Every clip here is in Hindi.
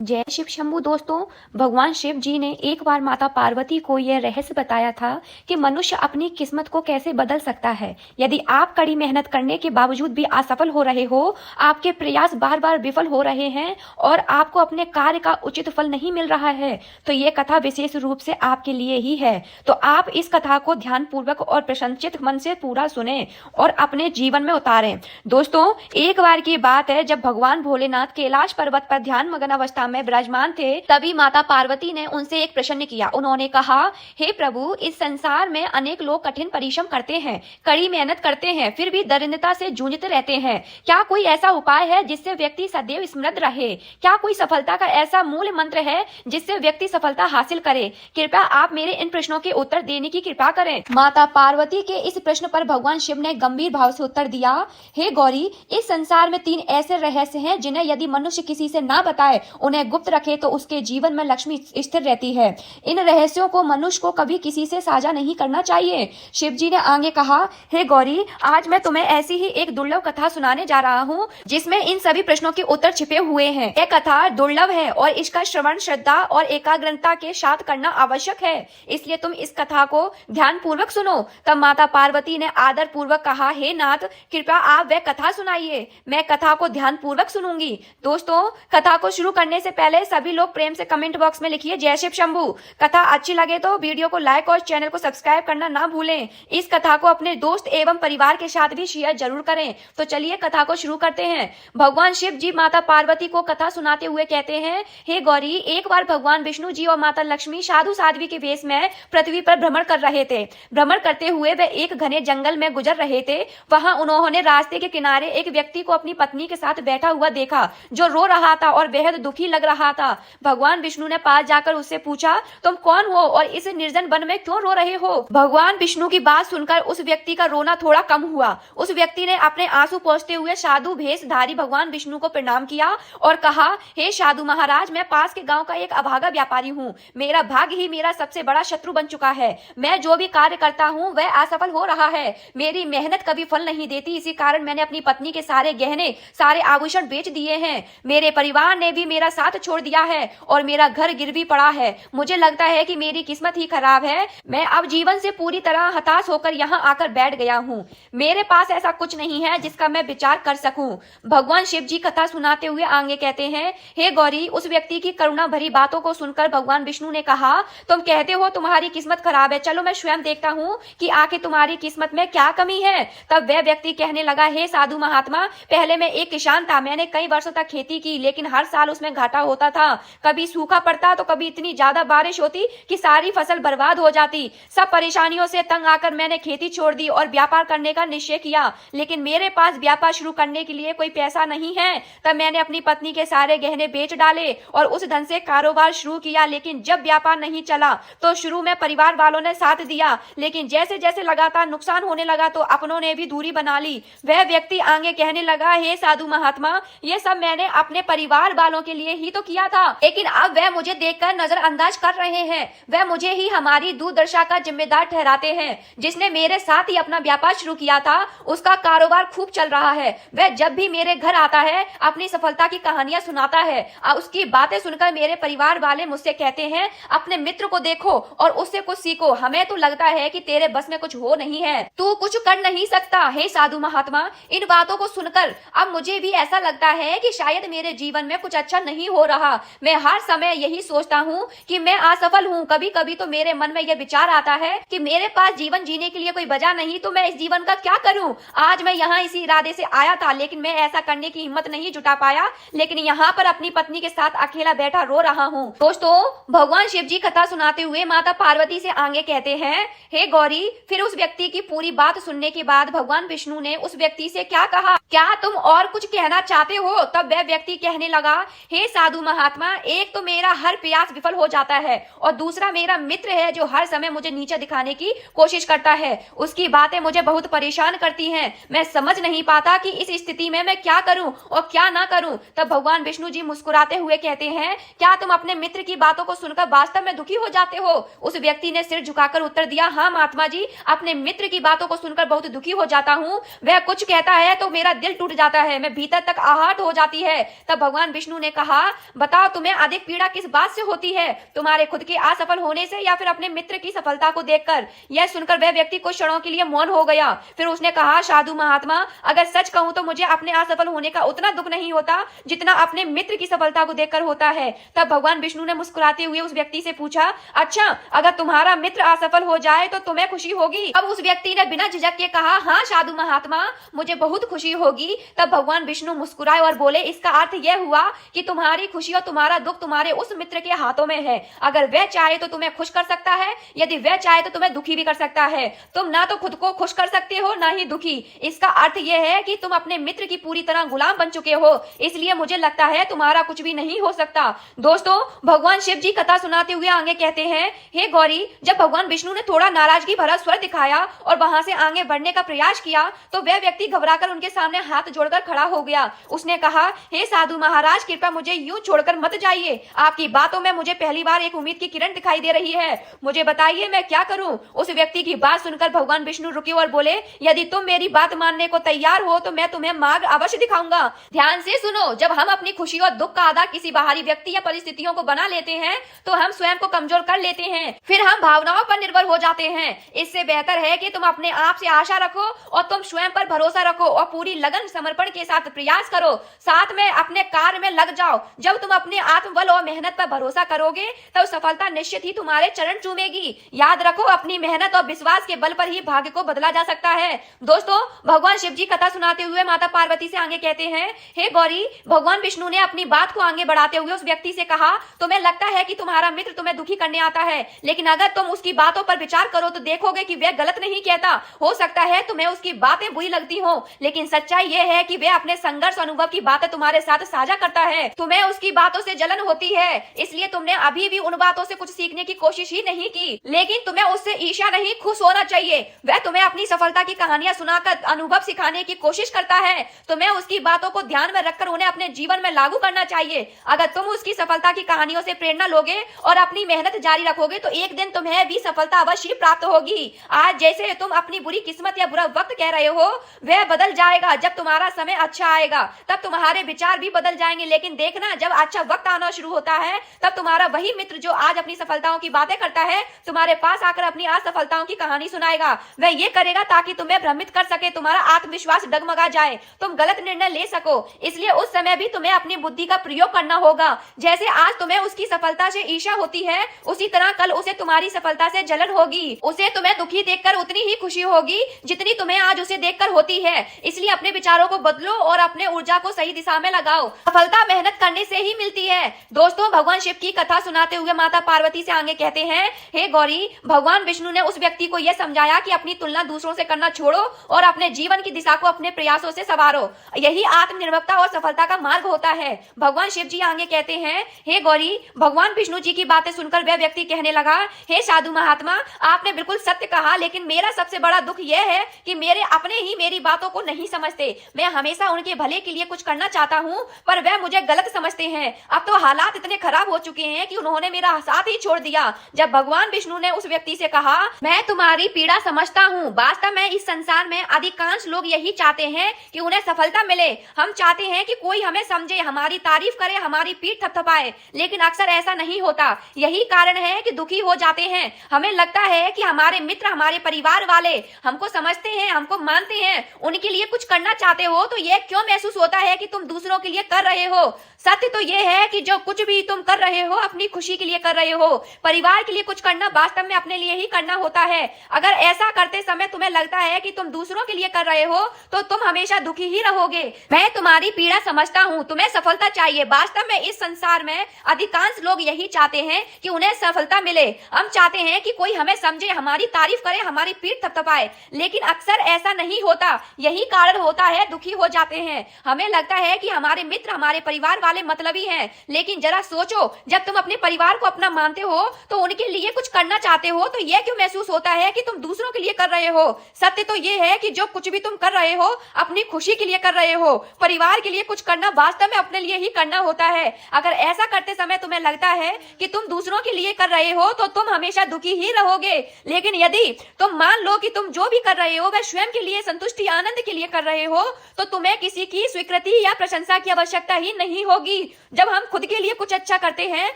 जय शिव शंभू। दोस्तों, भगवान शिव जी ने एक बार माता पार्वती को यह रहस्य बताया था कि मनुष्य अपनी किस्मत को कैसे बदल सकता है। यदि आप कड़ी मेहनत करने के बावजूद भी असफल हो रहे हो, आपके प्रयास बार बार विफल हो रहे हैं और आपको अपने कार्य का उचित फल नहीं मिल रहा है, तो ये कथा विशेष रूप से आपके लिए ही है। तो आप इस कथा को ध्यान पूर्वक और प्रसन्नचित्त मन से पूरा सुने और अपने जीवन में उतारें। दोस्तों, एक बार की बात है जब भगवान भोलेनाथ कैलाश पर्वत पर ध्यान मगन अवस्था में विराजमान थे, तभी माता पार्वती ने उनसे एक प्रश्न किया। उन्होंने कहा, हे प्रभु, इस संसार में अनेक लोग कठिन परिश्रम करते हैं, कड़ी मेहनत करते हैं, फिर भी दरिद्रता से जूझते रहते हैं। क्या कोई ऐसा उपाय है जिससे व्यक्ति सदैव समृद्ध रहे? क्या कोई सफलता का ऐसा मूल मंत्र है जिससे व्यक्ति सफलता हासिल करे? कृपया आप मेरे इन प्रश्नों के उत्तर देने की कृपा करें। माता पार्वती के इस प्रश्न पर भगवान शिव ने गंभीर भाव से उत्तर दिया, हे गौरी, इस संसार में 3 ऐसे रहस्य हैं जिन्हें यदि मनुष्य किसी से ना बताए, उन्हें गुप्त रखे, तो उसके जीवन में लक्ष्मी स्थिर रहती है। इन रहस्यों को मनुष्य को कभी किसी से साझा नहीं करना चाहिए। शिव जी ने आगे कहा, हे गौरी, आज मैं तुम्हें ऐसी ही एक दुर्लभ कथा सुनाने जा रहा हूँ जिसमें इन सभी प्रश्नों के उत्तर छिपे हुए हैं। यह कथा दुर्लभ है और इसका श्रवण श्रद्धा और एकाग्रता के साथ करना आवश्यक है, इसलिए तुम इस कथा को ध्यान पूर्वक सुनो। तब माता पार्वती ने आदर पूर्वक कहा, हे नाथ, कृपया आप वह कथा सुनाइए, मैं कथा को ध्यान पूर्वक सुनूंगी। दोस्तों, कथा को शुरू करने से पहले सभी लोग प्रेम से कमेंट बॉक्स में लिखिए जय शिव शंभू। कथा अच्छी लगे तो वीडियो को लाइक और चैनल को सब्सक्राइब करना ना भूलें। इस कथा को अपने दोस्त एवं परिवार के साथ भी शेयर जरूर करें। तो चलिए कथा को शुरू करते हैं। भगवान शिव जी माता पार्वती को कथा सुनाते हुए कहते हैं, हे गौरी, एक बार भगवान विष्णु जी और माता लक्ष्मी साधु साध्वी के वेश में पृथ्वी पर भ्रमण कर रहे थे। भ्रमण करते हुए वे एक घने जंगल में गुजर रहे थे। वहां उन्होंने रास्ते के किनारे एक व्यक्ति को अपनी पत्नी के साथ बैठा हुआ देखा जो रो रहा था और बेहद दुखी लग रहा था। भगवान विष्णु ने पास जाकर उससे पूछा, तुम कौन हो और इस निर्जन वन में क्यों रो रहे हो? भगवान विष्णु की बात सुनकर उस व्यक्ति का रोना थोड़ा कम हुआ। उस व्यक्ति ने अपने आंसू पोंछते हुए साधु भेषधारी भगवान विष्णु को प्रणाम किया और कहा, हे साधु महाराज, मैं पास के गांव का एक अभागा व्यापारी हूँ। मेरा भाग्य ही मेरा सबसे बड़ा शत्रु बन चुका है। मैं जो भी कार्य करता हूँ वह असफल हो रहा है। मेरी मेहनत कभी फल नहीं देती, इसी कारण मैंने अपनी पत्नी के सारे गहने, सारे आभूषण बेच दिए हैं। मेरे परिवार ने भी मेरा साथ छोड़ दिया है और मेरा घर गिरवी पड़ा है। मुझे लगता है कि मेरी किस्मत ही खराब है। मैं अब जीवन से पूरी तरह हताश होकर यहाँ आकर बैठ गया हूँ। मेरे पास ऐसा कुछ नहीं है जिसका मैं विचार कर सकूं। भगवान शिव जी कथा सुनाते हुए आगे कहते हैं, हे गौरी, उस व्यक्ति की करुणा भरी बातों को सुनकर भगवान विष्णु ने कहा, तुम कहते हो तुम्हारी किस्मत खराब है, चलो मैं स्वयं देखता हूँ कि आखिर तुम्हारी किस्मत में क्या कमी है। तब वह व्यक्ति कहने लगा, हे साधु महात्मा, पहले मैं एक किसान था। मैंने कई वर्षों तक खेती की, लेकिन हर साल उसमें घाटा होता था। कभी सूखा पड़ता तो कभी इतनी ज्यादा बारिश होती कि सारी फसल बर्बाद हो जाती। सब परेशानियों से तंग आकर मैंने खेती छोड़ दी और व्यापार करने का निश्चय किया, लेकिन मेरे पास व्यापार शुरू करने के लिए कोई पैसा नहीं है। तब मैंने अपनी पत्नी के सारे गहने बेच डाले और उस धन से कारोबार शुरू किया, लेकिन जब व्यापार नहीं चला तो शुरू में परिवार वालों ने साथ दिया, लेकिन जैसे जैसे लगातार नुकसान होने लगा तो अपनों ने भी दूरी बना ली। वह व्यक्ति आगे कहने लगा, हे साधु महात्मा, ये सब मैंने अपने परिवार वालों के लिए ही तो किया था, लेकिन अब वह मुझे देखकर नजरअंदाज कर रहे हैं। वह मुझे ही हमारी दुर्दशा का जिम्मेदार ठहराते हैं। जिसने मेरे साथ ही अपना व्यापार शुरू किया था उसका कारोबार खूब चल रहा है। वह जब भी मेरे घर आता है अपनी सफलता की कहानियां सुनाता है। उसकी बातें सुनकर मेरे परिवार वाले मुझसे कहते हैं, अपने मित्र को देखो और उससे कुछ सीखो। हमें तो लगता है कि तेरे बस में कुछ हो नहीं है, तू कुछ कर नहीं सकता। हे साधु महात्मा, इन बातों को सुनकर अब मुझे भी ऐसा लगता है कि शायद मेरे जीवन में कुछ अच्छा नहीं हो रहा। मैं हर समय यही सोचता हूँ कि मैं असफल हूँ। कभी कभी तो मेरे मन में यह विचार आता है कि मेरे पास जीवन जीने के लिए कोई वजह नहीं, तो मैं इस जीवन का क्या करूँ। आज मैं यहाँ इसी इरादे से आया था, लेकिन मैं ऐसा करने की हिम्मत नहीं जुटा पाया, लेकिन यहाँ पर अपनी पत्नी के साथ अकेला बैठा रो रहा हूँ। दोस्तों, भगवान शिव जी कथा सुनाते हुए माता पार्वती से आगे कहते हैं, हे गौरी, फिर उस व्यक्ति की पूरी बात सुनने के बाद भगवान विष्णु ने उस व्यक्ति से क्या कहा, क्या तुम और कुछ कहना चाहते हो? तब वह व्यक्ति कहने लगा, हे साधु महात्मा, एक तो मेरा हर प्रयास विफल हो जाता है और दूसरा मेरा मित्र है जो हर समय मुझे नीचे दिखाने की कोशिश करता है। उसकी बातें मुझे बहुत परेशान करती हैं। मैं समझ नहीं पाता कि इस स्थिति में मैं क्या करूं और क्या ना करूं। तब भगवान विष्णु जी मुस्कुराते हुए कहते हैं, क्या तुम अपने मित्र की बातों को सुनकर वास्तव में दुखी हो जाते हो? उस व्यक्ति ने सिर झुकाकर उत्तर दिया, हाँ महात्मा जी, अपने मित्र की बातों को सुनकर बहुत दुखी हो जाता हूँ। वह कुछ कहता है तो मेरा दिल टूट जाता है, मैं भीतर तक आहट हो जाती है। तब भगवान विष्णु ने कहा, बताओ तुम्हें अधिक पीड़ा किस बात से होती है, तुम्हारे खुद के असफल होने से या फिर अपने मित्र की सफलता को देखकर। यह सुनकर वह व्यक्ति कुछ क्षणों के लिए मौन हो गया। फिर उसने कहा, साधु महात्मा, अगर सच कहूं तो मुझे अपने असफल होने का उतना दुख नहीं होता जितना अपने मित्र की सफलता को देखकर होता है। तब भगवान विष्णु ने मुस्कुराते हुए उस व्यक्ति से पूछा, अच्छा, अगर तुम्हारा मित्र असफल हो जाए तो तुम्हें खुशी होगी? अब उस व्यक्ति ने बिना झिझक के कहा, हाँ साधु महात्मा, मुझे बहुत खुशी होगी। तब भगवान विष्णु मुस्कुराए और बोले, इसका अर्थ यह हुआ कि तुम्हारी खुशी और तुम्हारा दुख तुम्हारे उस मित्र के हाथों में है। अगर वह चाहे तो तुम्हें खुश कर सकता है, यदि वह चाहे तो तुम्हें दुखी भी कर सकता है। तुम ना तो खुद को खुश कर सकते हो ना ही दुखी। इसका अर्थ यह है कि तुम अपने मित्र की पूरी तरह गुलाम बन चुके हो, इसलिए मुझे लगता है तुम्हारा कुछ भी नहीं हो सकता। दोस्तों, भगवान शिव जी कथा सुनाते हुए आगे कहते हैं, हे गौरी, जब भगवान विष्णु ने थोड़ा नाराजगी भरा स्वर दिखाया और वहां से आगे बढ़ने का प्रयास किया तो वह व्यक्ति घबराकर उनके सामने हाथ जोड़कर खड़ा हो गया। उसने कहा, हे साधु महाराज, कृपया मुझे यूं छोड़कर मत जाइए। आपकी बातों में मुझे पहली बार एक उम्मीद की किरण दिखाई दे रही है। मुझे बताइए मैं क्या करूं? उस व्यक्ति की बात सुनकर भगवान विष्णु रुके और बोले, यदि तुम मेरी बात मानने को तैयार हो तो मैं तुम्हें मार्ग अवश्य दिखाऊंगा। ध्यान से सुनो, जब हम अपनी खुशी और दुख का आधार किसी बाहरी व्यक्ति या परिस्थितियों को बना लेते हैं तो हम स्वयं को कमजोर कर लेते हैं, फिर हम भावनाओं पर निर्भर हो जाते हैं। इससे बेहतर है कि तुम अपने आप से आशा रखो और तुम स्वयं पर भरोसा रखो और पूरी लगन समर्पण के साथ प्रयास करो। साथ में अपने कार्य में लग जाओ। जब तुम अपने आत्मबल और मेहनत पर भरोसा करोगे तब सफलता निश्चित ही तुम्हारे चरण चूमेगी। याद रखो, अपनी मेहनत और विश्वास के बल पर ही भाग्य को बदला जा सकता है। दोस्तों, भगवान शिव जी कथा सुनाते हुए माता पार्वती से आगे कहते हैं, हे गौरी, भगवान विष्णु ने अपनी बात को आगे बढ़ाते हुए उस व्यक्ति से कहा, तुम्हें लगता है कि तुम्हारा मित्र तुम्हें दुखी करने आता है, लेकिन अगर तुम उसकी बातों पर विचार करो तो देखोगे कि वह गलत नहीं कहता। हो सकता है तुम्हें उसकी बातें बुरी लगती हो, लेकिन सच्चाई यह है कि वह अपने संघर्ष अनुभव की बातें तुम्हारे साथ साझा करता है। तुम्हें उसकी बातों से जलन होती है, इसलिए तुमने अभी भी उन बातों से कुछ सीखने की कोशिश ही नहीं की, लेकिन तुम्हें उससे ईर्ष्या नहीं, खुश होना चाहिए। वह तुम्हें अपनी सफलता की कहानियां सुनाकर अनुभव सिखाने की कोशिश करता है। तुम्हें उसकी बातों को ध्यान में रखकर उन्हें अपने जीवन में लागू करना चाहिए। अगर तुम उसकी सफलता की कहानियों से प्रेरणा लोगे और अपनी मेहनत जारी रखोगे तो एक दिन तुम्हें भी सफलता अवश्य प्राप्त होगी। आज जैसे तुम अपनी बुरी किस्मत या बुरा वक्त कह रहे हो, वह बदल जाएगा। जब तुम्हारा समय अच्छा आएगा तब तुम्हारे विचार भी बदल जाएंगे, लेकिन देखना, जब अच्छा वक्त आना शुरू होता है तब तुम्हारा वही मित्र जो आज अपनी सफलताओं की बातें करता है तुम्हारे पास आकर अपनी असफलताओं की कहानी सुनाएगा। वह ये करेगा ताकि तुम्हें भ्रमित कर सके, तुम्हारा आत्मविश्वास डगमगा जाए, तुम गलत निर्णय ले सको। इसलिए उस समय भी तुम्हें अपनी बुद्धि का प्रयोग करना होगा। जैसे आज तुम्हें उसकी सफलता से ईर्ष्या होती है, उसी तरह कल उसे तुम्हारी सफलता से जलन होगी। उसे तुम्हें दुखी देखकर उतनी ही खुशी होगी जितनी तुम्हें आज उसे देखकर होती है। इसलिए अपने विचारों को बदलो और अपने ऊर्जा को सही दिशा में लगाओ। सफलता मेहनत करने से ही मिलती है। दोस्तों, भगवान शिव की कथा सुनाते हुए माता पार्वती से आगे कहते हैं, हे गौरी, भगवान विष्णु ने उस व्यक्ति को यह समझाया कि अपनी तुलना दूसरों से करना छोड़ो और अपने जीवन की दिशा को अपने प्रयासों से संवारो। यही आत्मनिर्भरता और सफलता का मार्ग होता है। भगवान शिव जी आगे कहते हैं, हे गौरी, भगवान विष्णु जी की बातें सुनकर वह व्यक्ति कहने लगा, हे साधु महात्मा, आपने बिल्कुल सत्य कहा, लेकिन मेरा सबसे बड़ा दुख यह है कि मेरे अपने ही मेरी बातों को नहीं समझते। मैं हमेशा उनके भले के लिए कुछ करना चाहता हूँ पर वह मुझे गलत समझते हैं। अब तो हालात इतने खराब हो चुके हैं कि उन्होंने मेरा साथ ही छोड़ दिया। जब भगवान विष्णु ने उस व्यक्ति से कहा, मैं तुम्हारी पीड़ा समझता हूँ। वास्तव में इस संसार में अधिकांश लोग यही चाहते हैं कि उन्हें सफलता मिले। हम चाहते हैं कि कोई हमें समझे, हमारी तारीफ करे, हमारी पीठ थपथपाए, लेकिन अक्सर ऐसा नहीं होता। यही कारण है कि दुखी हो जाते हैं। हमें लगता है कि हमारे मित्र, हमारे परिवार वाले हमको समझते हैं, हमको मानते हैं, उनके लिए कुछ करना चाहते हो तो यह क्यों महसूस होता है कि तुम दूसरों के लिए कर रहे हो? सत्य तो यह है कि जो कुछ भी तुम कर रहे हो अपनी खुशी के लिए कर रहे हो। परिवार के लिए कुछ करना वास्तव में अपने लिए ही करना होता है। अगर ऐसा करते समय तुम्हें लगता है कि तुम दूसरों के लिए कर रहे हो तो तुम हमेशा दुखी ही रहोगे। मैं तुम्हारी पीड़ा समझता हूँ, तुम्हें सफलता चाहिए। वास्तव में इस संसार में अधिकांश लोग यही चाहते हैं कि उन्हें सफलता मिले। हम चाहते हैं कि कोई हमें समझे, हमारी तारीफ करे, हमारी पीठ थपथपाए, लेकिन अक्सर ऐसा नहीं होता। यही कारण होता है दुखी हो जाते हैं। हमें लगता है कि हमारे मित्र, हमारे परिवार वाले मतलबी हैं, लेकिन जरा सोचो, जब तुम अपने परिवार को अपना मानते हो तो उनके लिए कुछ करना चाहते हो तो यह क्यों महसूस होता है कि तुम दूसरों के लिए कर रहे हो? सत्य तो यह है कि जो कुछ भी तुम कर रहे हो अपनी खुशी के लिए कर रहे हो। परिवार के लिए कुछ करना वास्तव में अपने लिए ही करना होता है। अगर ऐसा करते समय तुम्हें लगता है कि तुम दूसरों के लिए कर रहे हो तो तुम हमेशा दुखी ही रहोगे। लेकिन यदि तुम मान लो कि तुम जो भी कर रहे हो वह स्वयं के लिए संतुष्टि, आनंद के लिए कर रहे हो तो तुम्हें किसी की स्वीकृति या प्रशंसा की आवश्यकता ही नहीं होगी। जब हम खुद के लिए कुछ अच्छा करते हैं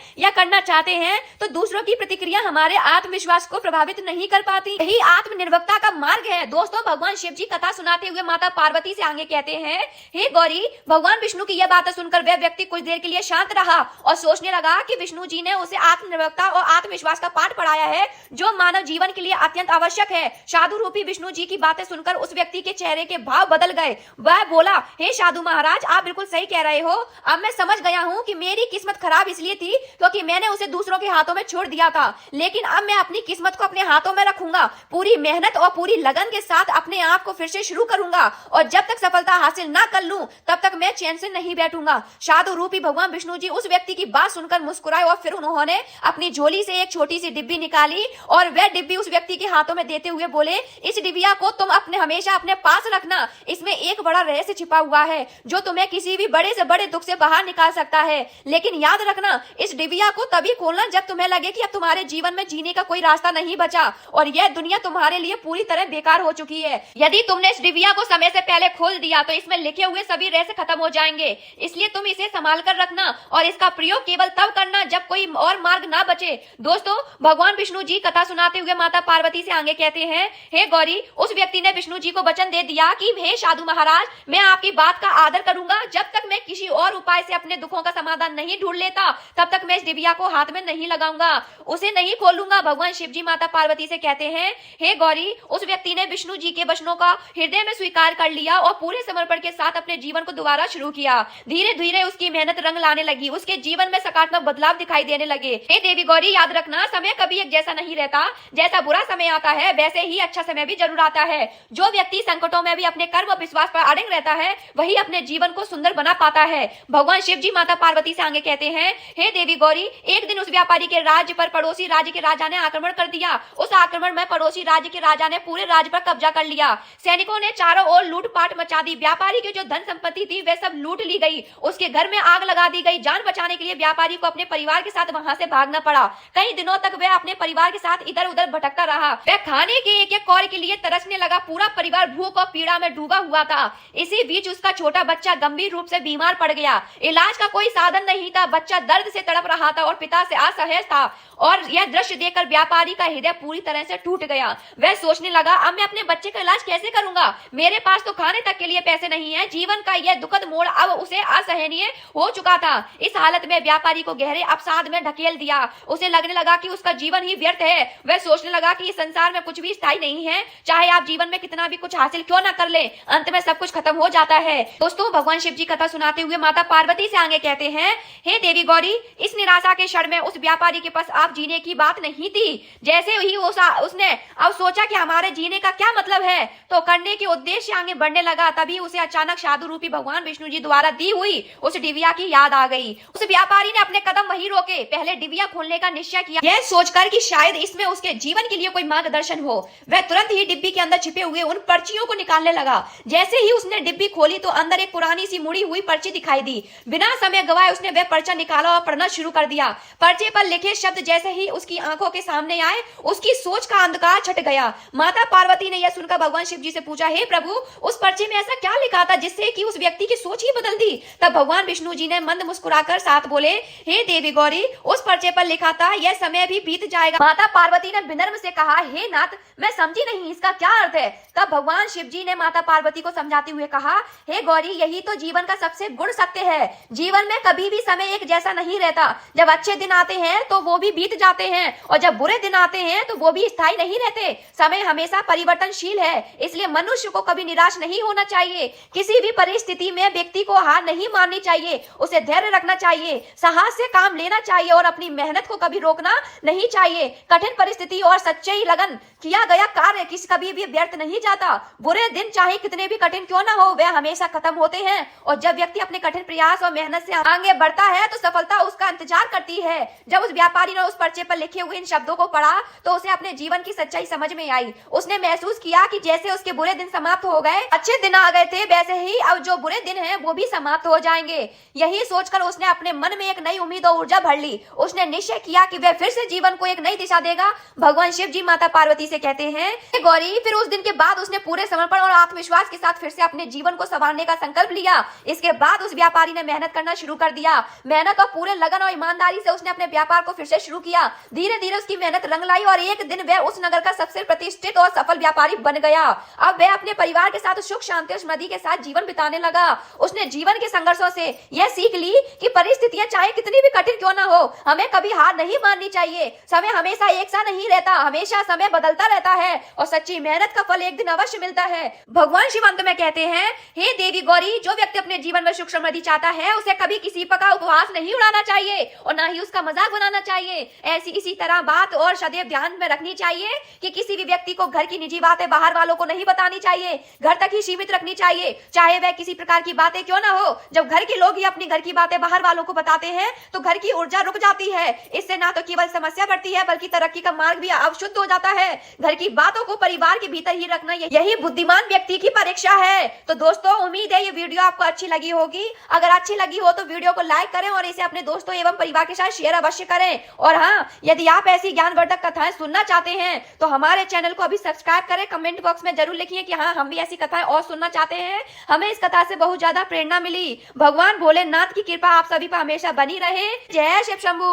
या करना चाहते हैं तो दूसरों की प्रतिक्रिया हमारे आत्मविश्वास को प्रभावित नहीं कर पाती। यही आत्मनिर्भरता का मार्ग है। दोस्तों, भगवान शिव जी कथा सुनाते हुए माता पार्वती से आगे कहते हैं, हे गौरी, भगवान विष्णु की यह बातें सुनकर वह व्यक्ति कुछ देर के लिए शांत रहा और सोचने लगा कि विष्णु जी ने उसे आत्मनिर्भरता और आत्मविश्वास का पाठ पढ़ाया है जो मानव जीवन के लिए अत्यंत आवश्यक है। साधु रूपी विष्णु जी की बातें सुनकर उस व्यक्ति के चेहरे के भाव बदल गए। वह बोला, हे साधु महाराज, आप बिल्कुल सही कह रहे हो। अब मैं समझ गया हूँ कि मेरी किस्मत खराब इसलिए थी क्योंकि मैंने उसे दूसरों के हाथों में छोड़ दिया था, लेकिन अब मैं अपनी किस्मत को अपने हाथों में रखूंगा। पूरी मेहनत और पूरी लगन के साथ अपने आप को फिर से शुरू करूंगा और जब तक सफलता हासिल ना कर लूं तब तक मैं चैन से नहीं बैठूंगा। साधु रूपी भगवान विष्णु जी उस व्यक्ति की बात सुनकर मुस्कुराए और फिर उन्होंने अपनी झोली से एक छोटी सी डिब्बी निकाली और वह डिब्बी उस व्यक्ति के हाथों में देते हुए बोले, इस डिबिया को तुम हमेशा अपने पास रखना। इसमें एक बड़ा रहस्य छिपा हुआ है जो तुम्हें किसी भी बड़े से बड़े दुख से बाहर निकाल सकता है। लेकिन याद रखना, इस डिबिया को तभी खोलना जब तुम्हें लगे कि अब तुम्हारे जीवन में जीने का कोई रास्ता नहीं बचा और यह दुनिया तुम्हारे लिए पूरी तरह बेकार हो चुकी है। यदि तुमने इस डिबिया को समय से पहले खोल दिया तो इसमें लिखे हुए सभी रहस्य खत्म हो जाएंगे। इसलिए तुम इसे संभाल कर रखना और इसका प्रयोग केवल तब करना जब कोई और मार्ग ना बचे। दोस्तों, भगवान विष्णु जी कथा सुनाते हुए माता पार्वती से आगे कहते हैं, हे गौरी, उस व्यक्ति ने विष्णु जी को वचन दे दिया कि हे साधु महाराज, मैं आपकी बात का आदर करूंगा। जब तक मैं किसी और उपाय से अपने दुखों का समाधान नहीं ढूंढ लेता तब तक मैं इस डिबिया को हाथ में नहीं लगाऊंगा, उसे नहीं खोलूंगा। भगवान शिव जी माता पार्वती से कहते हैं, हे गौरी, उस व्यक्ति ने विष्णु जी के वचनों का हृदय में स्वीकार कर लिया और पूरे समर्पण के साथ अपने जीवन को दोबारा शुरू किया। धीरे धीरे उसकी मेहनत रंग लाने लगी, उसके जीवन में सकारात्मक बदलाव दिखाई देने लगे। हे देवी गौरी, याद रखना, समय कभी एक जैसा नहीं रहता। जैसा बुरा समय आता है वैसे ही अच्छा समय भी जरूर आता है। जो व्यक्ति संकटों में भी अपने कर्म और विश्वास पर अड़ंग रहता है वही अपने जीवन को सुंदर बना पाता है। भगवान शिव जी माता पार्वती से आगे कहते हैं, हे देवी गौरी, एक दिन उस व्यापारी के राज्य पर पड़ोसी राज्य के राजा ने आक्रमण कर दिया। उस आक्रमण में पड़ोसी राज्य के राजा ने पूरे राज्य पर कब्जा कर लिया। सैनिकों ने चारों ओर लूटपाट मचा दी। व्यापारी की जो धन संपत्ति थी वह सब लूट ली गई। उसके घर में आग लगा दी गई। जान बचाने के लिए व्यापारी को अपने परिवार के साथ वहां से भागना पड़ा। कई दिनों तक वह अपने परिवार के साथ इधर उधर भटकता रहा। वह खाने के एक एक कौर के लिए तरसने लगा। पूरा परिवार भूख और पीड़ा में डूबा हुआ था। इसी बीच उसका छोटा बच्चा गंभीर रूप से बीमार पड़ गया। इलाज का कोई साधन नहीं था। बच्चा दर्द से तड़प रहा था और पिता से असहाय था और यह दृश्य देखकर व्यापारी का हृदय पूरी तरह से टूट गया। वह सोचने लगा, अब मैं अपने बच्चे का इलाज कैसे करूंगा? मेरे पास तो खाने तक के लिए पैसे नहीं है। जीवन का यह दुखद मोड़ अब उसे असहनीय हो चुका था। इस हालत में व्यापारी को गहरे अवसाद में ढकेल दिया। उसे लगने लगा कि उसका जीवन ही व्यर्थ है। वह सोचने लगा कि इस संसार में कुछ भी स्थायी नहीं है। चाहे आप जीवन में कितना भी कुछ हासिल क्यों ना कर ले, अंत में सब कुछ खत्म हो जाता है। दोस्तों, भगवान शिव जी कथा सुनाते हुए माता पार्वती से आगे कहते हैं, हे देवी गौरी, इस निराशा के क्षण में उस व्यापारी के पास आप जीने की बात नहीं थी। जैसे ही उसने अब सोचा कि हमारे जीने का क्या मतलब है तो करने के उद्देश्य आगे बढ़ने लगा, तभी उसे अचानक साधु रूपी भगवान विष्णु जी द्वारा दी हुई उस डिबिया की याद आ गई। उस व्यापारी ने अपने कदम वहीं रोके, पहले डिबिया खोलने का निश्चय किया, यह सोचकर कि शायद इसमें उसके जीवन के लिए कोई मार्गदर्शन हो। वह तुरंत ही डिब्बी के अंदर छिपे हुए उन पर्चियों को निकालने लगा। जैसे ही उसने डिब्बी खोली तो अंदर एक पुरानी सी मुड़ी हुई पर्ची दिखाई दी। बिना समय गवाए उसने वह पर्चा निकाला और पढ़ना शुरू कर दिया। पर्चे पर लिखे शब्द जैसे ही उसकी आंखों के सामने आए उसकी सोच का अंधकार छट गया। माता पार्वती ने यह सुनकर भगवान शिव जी से पूछा, हे प्रभु, उस पर्चे में ऐसा क्या लिखा था जिससे कि उस व्यक्ति की सोच ही बदल दी? तब भगवान विष्णु जी ने मंद मुस्कुराकर साथ बोले, हे देवी गौरी, उस पर्चे पर लिखा था, यह समय भी बीत जाएगा। माता पार्वती ने विनम्र से कहा, हे नाथ, मैं समझी नहीं, इसका क्या अर्थ है? तब भगवान शिव जी ने माता पार्वती को समझाते हुए कहा, हे गौरी, यही तो जीवन का सबसे गुण सत्य है। जीवन में कभी भी समय एक जैसा नहीं रहता। जब अच्छे दिन आते हैं तो वो भी बीत जाते हैं और जब बुरे दिन आते हैं तो वो भी स्थायी नहीं रहते। समय हमेशा परिवर्तनशील है, इसलिए मनुष्य को कभी निराश नहीं होना चाहिए। किसी भी परिस्थिति में व्यक्ति को हार नहीं माननी चाहिए, उसे धैर्य रखना चाहिए, साहस से काम लेना चाहिए और अपनी मेहनत को कभी रोकना नहीं चाहिए। कठिन परिस्थिति और सच्ची लगन किया गया कार्य कभी भी व्यर्थ नहीं जाता। बुरे दिन चाहे कितने भी कठिन क्यों ना हो, वह हमेशा खत्म होते हैं और जब व्यक्ति अपने कठिन प्रयास और मेहनत से आगे बढ़ता है तो सफलता उसका इंतजार करती है। जब उस व्यापारी ने उस पर्चे पर लिखे हुए इन शब्दों को पढ़ा तो उसे अपने जीवन की सच्चाई समझ में आई। उसने महसूस किया कि जैसे उसके बुरे दिन समाप्त हो गए, अच्छे दिन आ गए थे, वैसे ही अब जो बुरे दिन हैं वो भी समाप्त हो जाएंगे। यही सोचकर उसने अपने मन में एक नई उम्मीद और ऊर्जा भर ली। उसने निश्चय किया कि वह फिर से जीवन को एक नई दिशा देगा। भगवान शिव जी माता पार्वती से कहते हैं, गौरी, फिर उस दिन के बाद उसने पूरे समर्पण और आत्मविश्वास के साथ फिर से अपने जीवन को संवारने का संकल्प लिया। इसके बाद उस व्यापारी ने मेहनत मेहनत करना शुरू कर दिया। मेहनत और पूरे लगन और ईमानदारी से उसने अपने व्यापार को फिर से शुरू किया। धीरे धीरे उसकी मेहनत रंग लाई और एक दिन वह उस नगर का सबसे प्रतिष्ठित और सफल व्यापारी बन गया। अब वह अपने परिवार के साथ सुख शांति और समृद्धि के साथ जीवन बिताने लगा। उसने जीवन के संघर्षों से यह सीख ली कि परिस्थितियां चाहे कितनी भी कठिन क्यों ना हो, हमें कभी हार नहीं माननी चाहिए। समय हमेशा एक सा नहीं रहता, हमेशा समय बदलता रहता है और सच्ची मेहनत का फल एक दिन अवश्य मिलता है। भगवान शिव अंत में कहते हैं, हे देवी गौरी, जो व्यक्ति अपने जीवन में सुख समृद्धि चाहता है उसे कभी किसी का उपवास नहीं उड़ाना चाहिए और ना ही उसका मजाक बनाना चाहिए। ऐसी इसी तरह बात और सदैव ध्यान में रखनी चाहिए कि किसी भी व्यक्ति को घर की निजी बातें बाहर वालों को नहीं बतानी चाहिए, घर तक ही सीमित रखनी चाहिए, चाहे वह किसी प्रकार की बातें क्यों ना हो। जब घर के लोग ही अपनी घर की बातें बाहर वालों को बताते हैं तो घर की ऊर्जा रुक जाती है। इससे ना तो केवल समस्या बढ़ती है बल्कि तरक्की का मार्ग भी अवशुद्ध हो जाता है। घर की बातों को परिवार के भीतर ही रखना यही बुद्धिमान व्यक्ति की परीक्षा है। तो दोस्तों, उम्मीद है ये वीडियो आपको अच्छी लगी होगी। अगर अच्छी लगी हो तो वीडियो को लाइक करें और इसे अपने दोस्तों एवं परिवार के साथ शेयर अवश्य करें। और हाँ, यदि आप ऐसी ज्ञानवर्धक कथाएं सुनना चाहते हैं तो हमारे चैनल को अभी सब्सक्राइब करें। कमेंट बॉक्स में जरूर लिखिए कि हाँ, हम भी ऐसी कथाएं और सुनना चाहते हैं। हमें इस कथा से बहुत ज्यादा प्रेरणा मिली। भगवान भोलेनाथ की कृपा आप सभी पर हमेशा बनी रहे। जय शिव शंभू।